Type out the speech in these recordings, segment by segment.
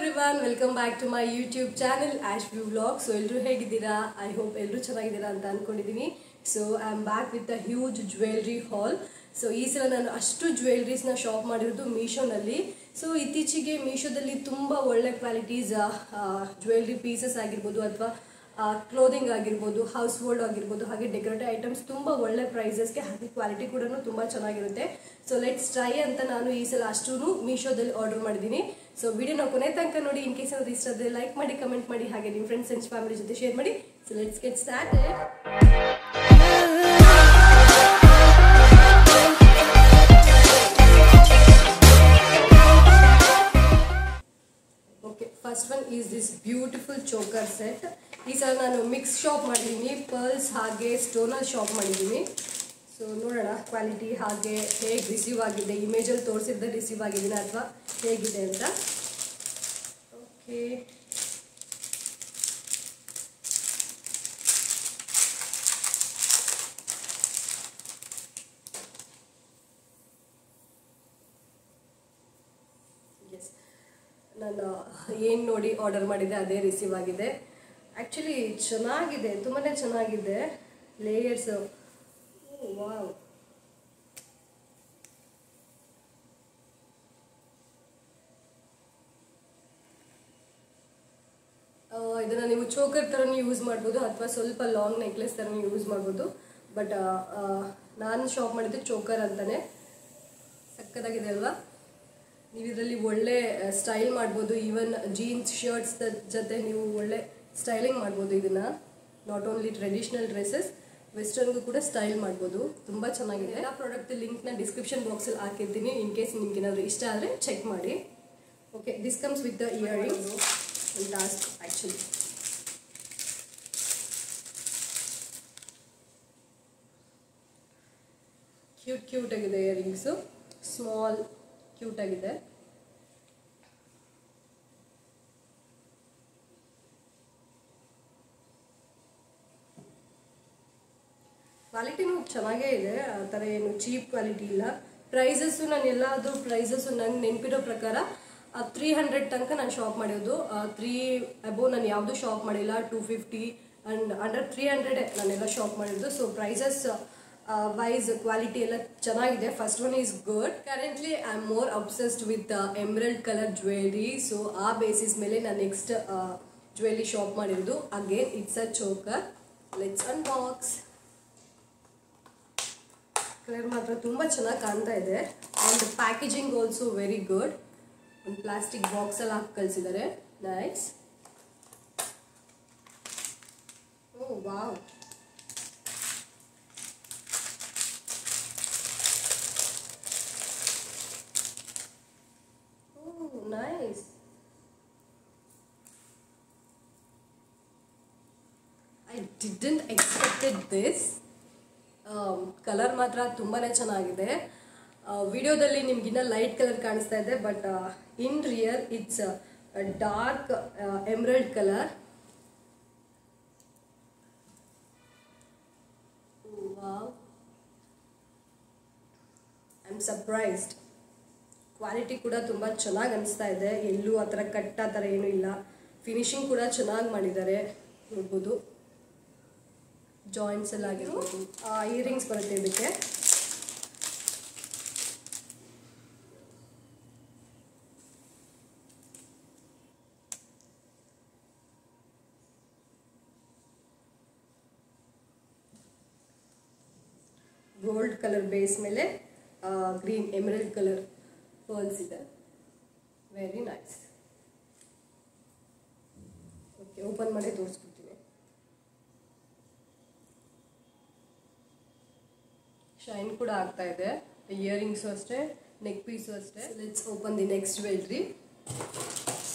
everyone, welcome back to my YouTube channel Ash View Vlog. So ಎಲ್ಲರೂ ಹೇಗಿದ್ದೀರಾ? I hope ಎಲ್ಲರೂ ಚೆನ್ನಾಗಿದ್ದೀರಾ ಅಂತ ಅನ್ಕೊಂಡಿದ್ದೀನಿ. So I am back with a huge jewelry haul. So ಈ ಸಲ ನಾನು ಅಷ್ಟು ಜ್ಯುವೆಲರೀಸ್ ನ ಶಾಪ್ ಮಾಡಿರೋದು ಮೀಶೋನಲ್ಲಿ. ಸೊ ಇತ್ತೀಚೆಗೆ ಮೀಶೋದಲ್ಲಿ ತುಂಬಾ ಒಳ್ಳೆ ಕ್ವಾಲಿಟೀಸ್ ಜ್ಯುವೆಲರಿ ಪೀಸಸ್ ಆಗಿರಬಹುದು ಅಥವಾ ಕ್ಲೋದಿಂಗ್ ಆಗಿರಬಹುದು, ಹೌಸ್ ಹೋಲ್ಡ್ ಆಗಿರಬಹುದು, ಹಾಗೆ ಡೆಕೋರೇಟಿವ್ ಐಟಮ್ಸ್ ತುಂಬಾ ಒಳ್ಳೆ ಪ್ರೈಸಸ್ಗೆ ಹಾಗೆ ಕ್ವಾಲಿಟಿ ಕೂಡ ತುಂಬಾ ಚೆನ್ನಾಗಿರುತ್ತೆ. ಸೊ ಲೆಟ್ಸ್ ಟ್ರೈ ಅಂತ ನಾನು ಈ ಸಲ ಅಷ್ಟೂ ಮೀಶೋದಲ್ಲಿ ಆರ್ಡರ್ ಮಾಡಿದ್ದೀನಿ. ಸೊ ವಿಡಿಯೋನ ಕೊನೆ ತನಕ ನೋಡಿ. ಇನ್ ಕೇಸ್ ಏನಾದ್ರು ಇಷ್ಟ ಆದರೆ ಲೈಕ್ ಮಾಡಿ, ಕಮೆಂಟ್ ಮಾಡಿ, ಹಾಗೆ ನಿಮ್ಮ ಫ್ರೆಂಡ್ಸ್ ಅಂಡ್ ಫ್ಯಾಮಿಲಿ ಜೊತೆ ಶೇರ್ ಮಾಡಿ. So let's get started. Okay, first one is this beautiful choker set. ಈ ಸಲ ನಾನು ಮಿಕ್ಸ್ ಶಾಪ್ ಮಾಡಿದ್ದೀನಿ, ಪರ್ಲ್ಸ್ ಹಾಗೆ ಸ್ಟೋನಲ್ಲಿ ಶಾಪ್ ಮಾಡಿದ್ದೀನಿ. ಸೊ ನೋಡೋಣ ಕ್ವಾಲಿಟಿ ಹಾಗೆ ಹೇಗೆ ರಿಸೀವ್ ಆಗಿದೆ, ಇಮೇಜಲ್ಲಿ ತೋರಿಸಿದ್ದೆ ರಿಸೀವ್ ಆಗಿದ್ದೀನಿ ಅಥವಾ ಹೇಗಿದೆ ಅಂತ. ಓಕೆ, ಎಸ್, ನಾನು ಏನು ನೋಡಿ ಆರ್ಡರ್ ಮಾಡಿದ್ದೆ ಅದೇ ರಿಸೀವ್ ಆಗಿದೆ. ಆ್ಯಕ್ಚುಲಿ ಚೆನ್ನಾಗಿದೆ, ತುಂಬಾ ಚೆನ್ನಾಗಿದೆ. ಲೇಯರ್ಸ್ ವಾವ್, ಇದನ್ನು ನೀವು ಚೋಕರ್ ಥರನೂ ಯೂಸ್ ಮಾಡ್ಬೋದು ಅಥವಾ ಸ್ವಲ್ಪ ಲಾಂಗ್ ನೆಕ್ಲೆಸ್ ಥರನೂ ಯೂಸ್ ಮಾಡ್ಬೋದು. ಬಟ್ ನಾನು ಶಾಪ್ ಮಾಡಿದ್ದು ಚೋಕರ್ ಅಂತಲೇ. ಸಕ್ಕತ್ತಾಗಿದೆ ಅಲ್ವಾ? ನೀವು ಇದರಲ್ಲಿ ಒಳ್ಳೆ ಸ್ಟೈಲ್ ಮಾಡ್ಬೋದು. ಈವನ್ ಜೀನ್ಸ್ ಶರ್ಟ್ಸ್ ಜೊತೆ ನೀವು ಒಳ್ಳೆ ಸ್ಟೈಲಿಂಗ್ ಮಾಡ್ಬೋದು. ಇದನ್ನು ನಾಟ್ ಓನ್ಲಿ ಟ್ರೆಡಿಷ್ನಲ್ ಡ್ರೆಸ್ಸಸ್, ವೆಸ್ಟರ್ನ್ಗೂ ಕೂಡ ಸ್ಟೈಲ್ ಮಾಡ್ಬೋದು. ತುಂಬ ಚೆನ್ನಾಗಿದೆ. ಎಲ್ಲ ಪ್ರಾಡಕ್ಟ್ ಲಿಂಕ್ನ ಡಿಸ್ಕ್ರಿಪ್ಷನ್ ಬಾಕ್ಸಲ್ಲಿ ಹಾಕಿರ್ತೀನಿ. ಇನ್ ಕೇಸ್ ನಿಮ್ಗೆ ಏನಾದರೂ ಇಷ್ಟ ಆದರೆ ಚೆಕ್ ಮಾಡಿ. Okay, this comes with the earrings and last. Actually cute ಆಗಿದೆ ಇಯರಿಂಗ್ಸು, ಸ್ಮಾಲ್ ಕ್ಯೂಟ್ ಆಗಿದೆ. ಕ್ವಾಲಿಟಿನೂ ಚೆನ್ನಾಗೇ ಇದೆ, ಆ ಥರ ಏನು ಚೀಪ್ ಕ್ವಾಲಿಟಿ ಇಲ್ಲ. ಪ್ರೈಸಸ್ಸು ನಾನು ಎಲ್ಲಾದರೂ ಪ್ರೈಸಸ್ಸು ನಂಗೆ ನೆನಪಿರೋ ಪ್ರಕಾರ 300 ತನಕ ನಾನು ಶಾಪ್ ಮಾಡಿರೋದು. 3 ಅಬೋವ್ ನಾನು ಯಾವುದೂ ಶಾಪ್ ಮಾಡಿಲ್ಲ. 250 ಆ್ಯಂಡ್ ಅಂಡರ್ 300 ನಾನೆಲ್ಲ ಶಾಪ್ ಮಾಡಿರೋದು. ಸೊ ಪ್ರೈಸಸ್ ವೈಸ್ ಕ್ವಾಲಿಟಿ ಎಲ್ಲ ಚೆನ್ನಾಗಿದೆ. First one is good. Currently I am more obsessed with emerald colour jewellery. So ಆ ಬೇಸಿಸ್ ಮೇಲೆ ನಾನು ನೆಕ್ಸ್ಟ್ ಜ್ಯುವೆಲ್ರಿ ಶಾಪ್ ಮಾಡಿರೋದು. Again it's a choker. Let's unbox. Colour ಮಾತ್ರ ತುಂಬ ಚೆನ್ನಾಗಿ ಕಾಣ್ತಾ ಇದೆ. And packaging also very good. ಒಂದು ಪ್ಲಾಸ್ಟಿಕ್ ಬಾಕ್ಸಲ್ಲಿ ಹಾಕಿ ಕಳಿಸಿದ್ದಾರೆ. Nice. Oh wow, nice. I didn't expected this. Colour ಮಾತ್ರ ತುಂಬಾ ಚೆನ್ನಾಗಿದೆ. ವಿಡಿಯೋದಲ್ಲಿ ನಿಮ್ಗಿನ್ನ ಲೈಟ್ ಕಲರ್ ಕಾಣಿಸ್ತಾ ಇದೆ, but in real it's dark emerald colour. Wow, I am surprised. Quality ಕೂಡ ತುಂಬ ಚೆನ್ನಾಗಿ ಅನಿಸ್ತಾ ಇದೆ. ಎಲ್ಲೂ ಆ ಥರ ಕಟ್ ಆ ಥರ ಏನೂ ಇಲ್ಲ. ಫಿನಿಶಿಂಗ್ ಕೂಡ ಚೆನ್ನಾಗಿ ಮಾಡಿದ್ದಾರೆ, ನೋಡ್ಬೋದು. ಜಾಯಿಂಟ್ಸ್ ಎಲ್ಲ ಆಗಿರ್ಬೋದು. ಇಯರಿಂಗ್ಸ್ ಬರುತ್ತೆ ಇದಕ್ಕೆ. ಗೋಲ್ಡ್ ಕಲರ್ ಬೇಸ್ ಮೇಲೆ ಗ್ರೀನ್ ಎಮರಲ್ಡ್ ಕಲರ್ ಪರ್ಲ್ಸ್ ಇದೆ. Very nice. ಓಕೆ, ಓಪನ್ ಮಾಡಿ ತೋರಿಸ್ಬಿಡ್ತೀನಿ. ಶೈನ್ ಕೂಡ ಆಗ್ತಾ ಇದೆ. ಇಯರಿಂಗ್ಸು ಅಷ್ಟೇ, ನೆಕ್ ಪೀಸು ಅಷ್ಟೇ. Let's open the next jewellery.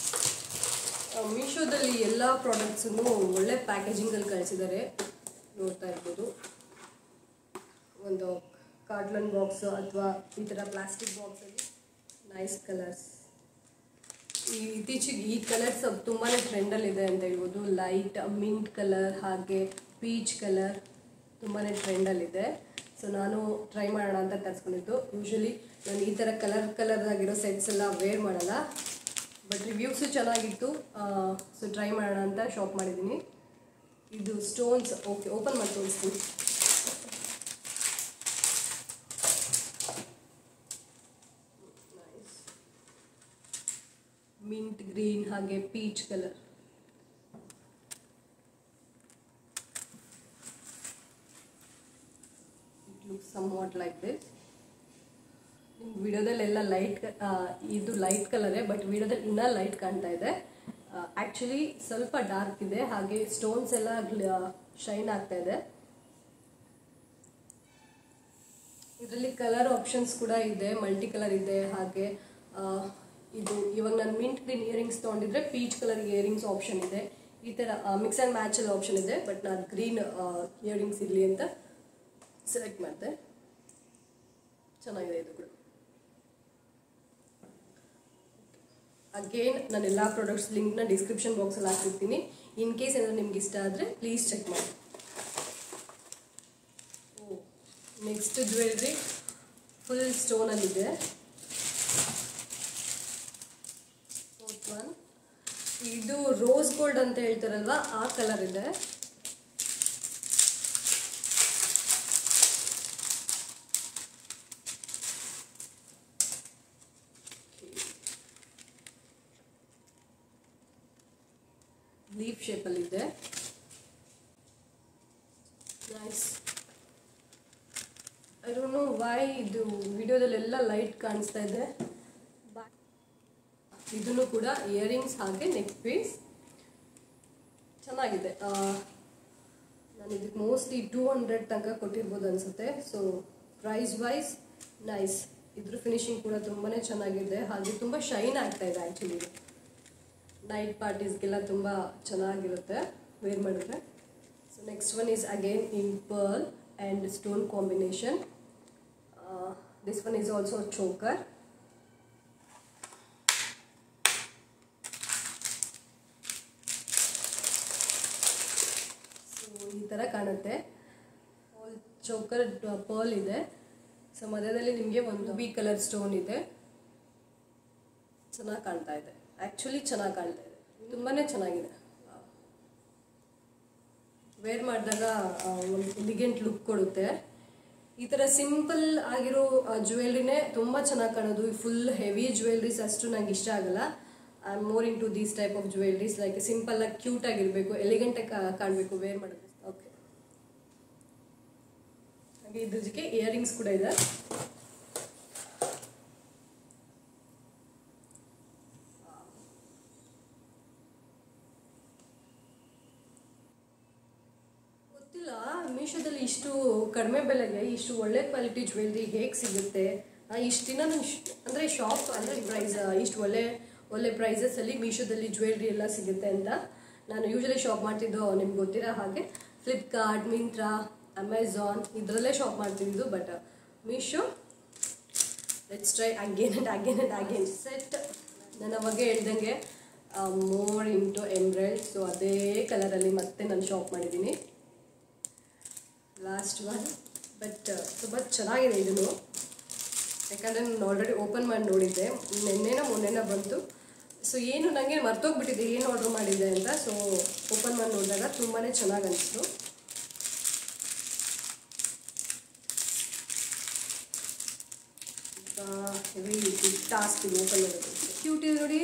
ಮೀಶೋದಲ್ಲಿ ಎಲ್ಲ ಪ್ರಾಡಕ್ಟ್ಸನ್ನು ಒಳ್ಳೆ ಪ್ಯಾಕೇಜಿಂಗಲ್ಲಿ ಕಳಿಸಿದ್ದಾರೆ, ನೋಡ್ತಾ ಇರ್ಬೋದು. ಒಂದು ಕಾರ್ಟ್ಲನ್ ಬಾಕ್ಸು ಅಥವಾ ಈ ಥರ ಪ್ಲಾಸ್ಟಿಕ್ ಬಾಕ್ಸಲ್ಲಿ ನೈಸ್ ಕಲರ್ಸ್. ಇತ್ತೀಚೆಗೆ ಈ ಕಲರ್ಸ್ ತುಂಬಾ ಟ್ರೆಂಡಲ್ಲಿದೆ ಅಂತ ಹೇಳ್ಬೋದು. ಲೈಟ್ ಮಿಂಟ್ ಕಲರ್ ಹಾಗೆ ಪೀಚ್ ಕಲರ್ ತುಂಬಾ ಟ್ರೆಂಡಲ್ಲಿದೆ. ಸೊ ನಾನು ಟ್ರೈ ಮಾಡೋಣ ಅಂತ ತರಿಸ್ಕೊಂಡಿದ್ದು. ಯೂಶಲಿ ನಾನು ಈ ಥರ ಕಲರ್ ಆಗಿರೋ ಸೆಟ್ಸ್ ಎಲ್ಲ ವೇರ್ ಮಾಡಲ್ಲ, ಬಟ್ ರಿವ್ಯೂಸು ಚೆನ್ನಾಗಿತ್ತು. ಸೊ ಟ್ರೈ ಮಾಡೋಣ ಅಂತ ಶಾಪ್ ಮಾಡಿದ್ದೀನಿ. ಇದು ಸ್ಟೋನ್ಸ್. ಓಕೆ, ಓಪನ್ ಮಾಡಿ ತೋರಿಸ್ತೀನಿ. ನೈಸ್. ಮಿಂಟ್ ಗ್ರೀನ್ ಹಾಗೆ peach colour. It looks somewhat like this. ವಿಡಿಯೋದಲ್ಲೆಲ್ಲ ಇದು ಲೈಟ್ ಕಲರೇ, ಬಟ್ ವಿಡಿಯೋದಲ್ಲಿ ಇನ್ನೂ ಲೈಟ್ ಕಾಣ್ತಾ ಇದೆ. ಆ್ಯಕ್ಚುಲಿ ಸ್ವಲ್ಪ ಡಾರ್ಕ್ ಇದೆ, ಹಾಗೆ ಸ್ಟೋನ್ಸ್ ಎಲ್ಲ ಶೈನ್ ಆಗ್ತಾ ಇದೆ. ಇದರಲ್ಲಿ ಕಲರ್ ಆಪ್ಷನ್ಸ್ ಕೂಡ ಇದೆ, ಮಲ್ಟಿ ಕಲರ್ ಇದೆ. ಹಾಗೆ ಇದು ಇವಾಗ ನಾನು ಮಿಂಟ್ ಗ್ರೀನ್ ಇಯರಿಂಗ್ಸ್ ತೊಗೊಂಡಿದ್ರೆ ಪೀಚ್ ಕಲರ್ ಇಯರಿಂಗ್ಸ್ ಆಪ್ಷನ್ ಇದೆ. ಈ ಥರ ಮಿಕ್ಸ್ ಆ್ಯಂಡ್ ಮ್ಯಾಚಲ್ಲಿ ಆಪ್ಷನ್ ಇದೆ, ಬಟ್ ನಾನು ಗ್ರೀನ್ ಇಯರಿಂಗ್ಸ್ ಇರಲಿ ಅಂತ ಸೆಲೆಕ್ಟ್ ಮಾಡಿದೆ. ಚೆನ್ನಾಗಿದೆ ಇದು ಕೂಡ. ಅಗೇನ್ ನಾನು ಎಲ್ಲ ಪ್ರಾಡಕ್ಟ್ಸ್ ಲಿಂಕ್ನ ಡಿಸ್ಕ್ರಿಪ್ಷನ್ ಬಾಕ್ಸಲ್ಲಿ ಹಾಕಿರ್ತೀನಿ. ಇನ್ ಕೇಸ್ ಏನಾದರೂ ನಿಮ್ಗೆ ಇಷ್ಟ ಆದರೆ ಪ್ಲೀಸ್ ಚೆಕ್ ಮಾಡಿ. ನೆಕ್ಸ್ಟ್ ಜ್ಯುವೆಲ್ರಿ ಫುಲ್ ಸ್ಟೋನಲ್ಲಿದೆ. ಇದು ರೋಸ್ ಗೋಲ್ಡ್ ಅಂತ ಹೇಳ್ತಾರಲ್ವ, ಆ ಕಲರ್ ಇದೆ. ಲೀಫ್ ಶೇಪಲ್ಲಿದೆ. Nice. I don't know why ಇದು ವಿಡಿಯೋದಲ್ಲೆಲ್ಲ ಲೈಟ್ ಕಾಣಿಸ್ತಾ ಇದೆ. ಇದನ್ನು ಕೂಡ ಇಯರಿಂಗ್ಸ್ ಹಾಗೆ ನೆಕ್ ಪೀಸ್ ಚೆನ್ನಾಗಿದೆ. ನಾನು ಇದಕ್ಕೆ ಮೋಸ್ಟ್ಲಿ 200 ತನಕ ಕೊಟ್ಟಿರ್ಬೋದು ಅನಿಸುತ್ತೆ. So price wise nice. ಇದ್ರ ಫಿನಿಶಿಂಗ್ ಕೂಡ ತುಂಬಾ ಚೆನ್ನಾಗಿದೆ, ಹಾಗೆ ತುಂಬ ಶೈನ್ ಆಗ್ತಾ ಇದೆ. ಆ್ಯಕ್ಚುಲಿ ನೈಟ್ ಪಾರ್ಟೀಸ್ಗೆಲ್ಲ ತುಂಬ ಚೆನ್ನಾಗಿರುತ್ತೆ ವೇರ್ ಮಾಡಿದ್ರೆ. So next one is again in pearl and stone combination. This one is also choker. So ಈ ಥರ ಕಾಣುತ್ತೆ. ಆಲ್ ಚೋಕರ್ ಪರ್ಲ್ ಇದೆ. ಸೊ ಮಧ್ಯದಲ್ಲಿ ನಿಮಗೆ ಒಂದು ಬಿ ಕಲರ್ ಸ್ಟೋನ್ ಇದೆ. ಚೆನ್ನಾಗಿ ಕಾಣ್ತಾ ಇದೆ. ಆ್ಯಕ್ಚುಲಿ ಚೆನ್ನಾಗಿ ಕಾಣ್ತಾ ಇದೆ, ತುಂಬಾ ಚೆನ್ನಾಗಿದೆ. ವೇರ್ ಮಾಡಿದಾಗ ಒಂದು ಎಲಿಗೆಂಟ್ ಲುಕ್ ಕೊಡುತ್ತೆ. ಈ ಥರ ಸಿಂಪಲ್ ಆಗಿರೋ ಜ್ಯುವೆಲ್ರಿನೇ ತುಂಬ ಚೆನ್ನಾಗಿ ಕಾಣೋದು. ಫುಲ್ ಹೆವಿ ಜ್ಯುವೆಲ್ರೀಸ್ ಅಷ್ಟು ನಂಗೆ ಇಷ್ಟ ಆಗಲ್ಲ. I am more into these type of jewelleries. Like ಸಿಂಪಲ್ಲಾಗಿ ಕ್ಯೂಟ್ ಆಗಿರಬೇಕು, ಎಲಿಗೆಂಟಾಗಿ ಕಾಣಬೇಕು ವೇರ್ ಮಾಡೋದು. ಓಕೆ, ಹಾಗೆ ಇದ್ರ ಜೊತೆ ಇಯರಿಂಗ್ಸ್ ಕೂಡ ಇದೆ. ಮೀಶೋದಲ್ಲಿ ಇಷ್ಟು ಕಡಿಮೆ ಬೆಲೆಗೆ ಇಷ್ಟು ಒಳ್ಳೆ ಕ್ವಾಲಿಟಿ ಜ್ಯುವೆಲ್ರಿ ಹೇಗೆ ಸಿಗುತ್ತೆ? ಇಷ್ಟು ದಿನ ಅಂದರೆ ಶಾಪ್ ಅಂದರೆ ಪ್ರೈಸ್ ಇಷ್ಟು ಒಳ್ಳೆ ಪ್ರೈಸಸಲ್ಲಿ ಮೀಶೋದಲ್ಲಿ ಜ್ಯುವೆಲ್ರಿ ಎಲ್ಲ ಸಿಗುತ್ತೆ ಅಂತ ನಾನು ಯೂಶಲಿ ಶಾಪ್ ಮಾಡ್ತಿದ್ದು ನಿಮ್ಗೆ ಗೊತ್ತಿರೋ ಹಾಗೆ ಫ್ಲಿಪ್ಕಾರ್ಟ್, ಮಿಂತ್ರಾ, ಅಮೆಝಾನ್ ಇದರಲ್ಲೇ ಶಾಪ್ ಮಾಡ್ತಿದ್ದು. But Meesho let's try again and again set. ನಾನು ಅವಾಗ ಹೇಳ್ದಂಗೆ ಮೋರ್ ಇಂಟು ಎಮ್ರಲ್ಡ್. ಸೊ ಅದೇ ಕಲರಲ್ಲಿ ಮತ್ತೆ ನಾನು ಶಾಪ್ ಮಾಡಿದ್ದೀನಿ. Last one. ಬಟ್ ತುಂಬ ಚೆನ್ನಾಗಿದೆ ಇದನ್ನು, ಯಾಕಂದರೆ ನಾನು ಆಲ್ರೆಡಿ ಓಪನ್ ಮಾಡಿ ನೋಡಿದ್ದೆ. ಮೊನ್ನೆನ ಬಂತು. ಸೊ ಏನು ನನಗೆ ಮರ್ತೋಗ್ಬಿಟ್ಟಿದೆ ಏನು ಆರ್ಡ್ರ್ ಮಾಡಿದ್ದೆ ಅಂತ. ಸೊ ಓಪನ್ ಮಾಡಿ ನೋಡಿದಾಗ ತುಂಬಾ ಚೆನ್ನಾಗಿ ಅನಿಸ್ತು. ಹೆವಿ ಟಾಸ್ಕ್ ಇದು ಓಪನ್ ಮಾಡೋದು. ಕ್ಯೂಟ್ ಇದೆ ನೋಡಿ.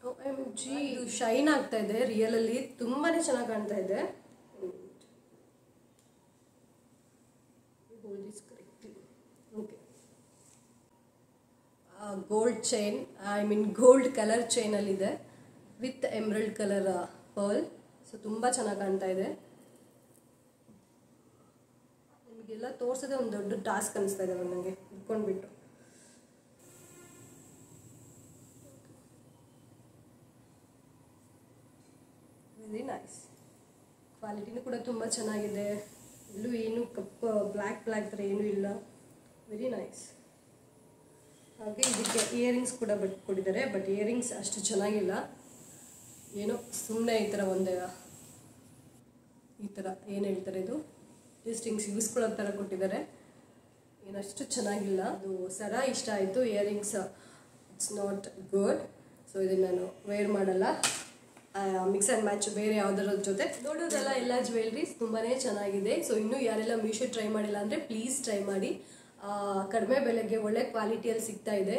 OMG, ಇದು ಶೈನ್ ಆಗ್ತಾ ಇದೆ ರಿಯಲಲ್ಲಿ, ತುಂಬಾ ಚೆನ್ನಾಗಿ ಕಾಣ್ತಾ ಇದೆ. Okay, gold chain, I mean gold colour ಚೈನಲ್ಲಿದೆ with emerald colour pearl. So ತುಂಬ ಚೆನ್ನಾಗಿ ಕಾಣ್ತಾ ಇದೆ. ನಿಮಗೆಲ್ಲ ತೋರಿಸೋದೇ ಒಂದು ದೊಡ್ಡ ಟಾಸ್ಕ್ ಅನಿಸ್ತಾ ಇದೆ ನನಗೆ ಇಟ್ಕೊಂಡ್ಬಿಟ್ಟು. Very nice. ಕ್ವಾಲಿಟಿನೂ ಕೂಡ ತುಂಬ ಚೆನ್ನಾಗಿದೆ. ಎಲ್ಲೂ ಏನು ಕಪ್ಪು ಬ್ಲ್ಯಾಕ್ ಥರ ಏನೂ ಇಲ್ಲ. Very nice. ಹಾಗೆ ಇದಕ್ಕೆ ಇಯರಿಂಗ್ಸ್ ಕೂಡ ಕೊಟ್ಟಿದ್ದಾರೆ. ಬಟ್ ಇಯರಿಂಗ್ಸ್ ಅಷ್ಟು ಚೆನ್ನಾಗಿಲ್ಲ, ಏನೋ ಸುಮ್ಮನೆ ಈ ಥರ ಈ ಥರ ಏನು ಹೇಳ್ತಾರೆ ಇದು ಜಸ್ಟ್ ಹಿಂಗೆ ಸಿಗಿಸ್ಕೊಳ್ಳೋ ಥರ ಕೊಟ್ಟಿದ್ದಾರೆ. ಏನಷ್ಟು ಚೆನ್ನಾಗಿಲ್ಲ. ಅದು ಸರ ಇಷ್ಟ ಆಯಿತು. Earrings it's not good. So ಇದನ್ನು ನಾನು ವೇರ್ ಮಾಡಲ್ಲ, ಮಿಕ್ಸ್ ಆ್ಯಂಡ್ ಮ್ಯಾಚ್ ಬೇರೆ ಯಾವುದರ ಜೊತೆ. ನೋಡೋದಲ್ಲ ಎಲ್ಲ ಜ್ಯುವೆಲ್ರೀಸ್ ತುಂಬಾ ಚೆನ್ನಾಗಿದೆ. ಸೊ ಇನ್ನೂ ಯಾರೆಲ್ಲ ಮೀಶೋ ಟ್ರೈ ಮಾಡಿಲ್ಲ ಅಂದರೆ ಪ್ಲೀಸ್ ಟ್ರೈ ಮಾಡಿ. ಕಡಿಮೆ ಬೆಲೆಗೆ ಒಳ್ಳೆ ಕ್ವಾಲಿಟಿಯಲ್ಲಿ ಸಿಗ್ತಾ ಇದೆ.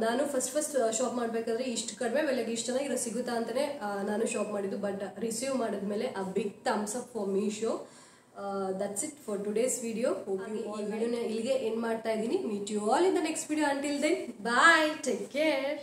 ನಾನು ಫಸ್ಟ್ ಶಾಪ್ ಮಾಡಬೇಕಾದ್ರೆ ಇಷ್ಟು ಕಡಿಮೆ ಬೆಲೆಗೆ ಇಷ್ಟು ಚೆನ್ನಾಗಿರೋ ಸಿಗುತ್ತಾ ಅಂತಲೇ ನಾನು ಶಾಪ್ ಮಾಡಿದ್ದು. ಬಟ್ ರಿಸೀವ್ ಮಾಡಿದ್ಮೇಲೆ ಆ big thumbs up for Meesho. That's it for today's video. ಈ ವಿಡಿಯೋನ ಇಲ್ಲಿಗೆ ಎಂಡ್ ಮಾಡ್ತಾ ಇದ್ದೀನಿ. Meet you all in the next video. Until then bye, take care.